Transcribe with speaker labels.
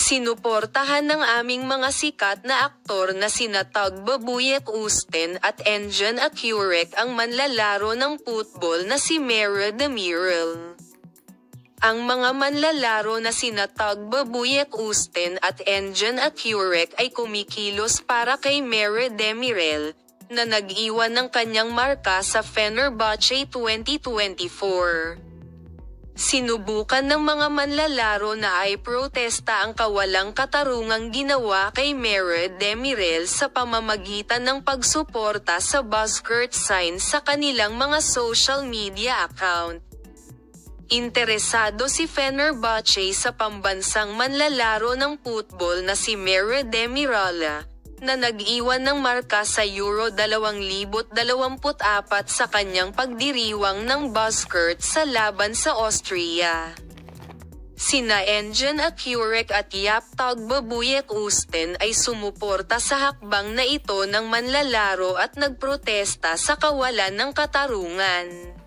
Speaker 1: Sinuportahan ng aming mga sikat na aktor na sina Tagbabuyek Usten at Engin Acurec ang manlalaro ng putbol na si Mera Demiral. Ang mga manlalaro na sina Tagbabuyek Usten at Engin Acurec ay kumikilos para kay Mera Demiral, na nag-iwan ng kanyang marka sa Fenerbahce 2024. Sinubukan ng mga manlalaro na ay protesta ang kawalang katarungang ginawa kay Mera Demiral sa pamamagitan ng pagsuporta sa buzzcut sign sa kanilang mga social media account. Interesado si Fenerbahce sa pambansang manlalaro ng putbol na si Mera Demiral, na nag-iwan ng marka sa Euro 2024 sa kanyang pagdiriwang ng buzzcut sa laban sa Austria. Sina Engin Acurec at Yap Tagbabuyek Usten ay sumuporta sa hakbang na ito ng manlalaro at nagprotesta sa kawalan ng katarungan.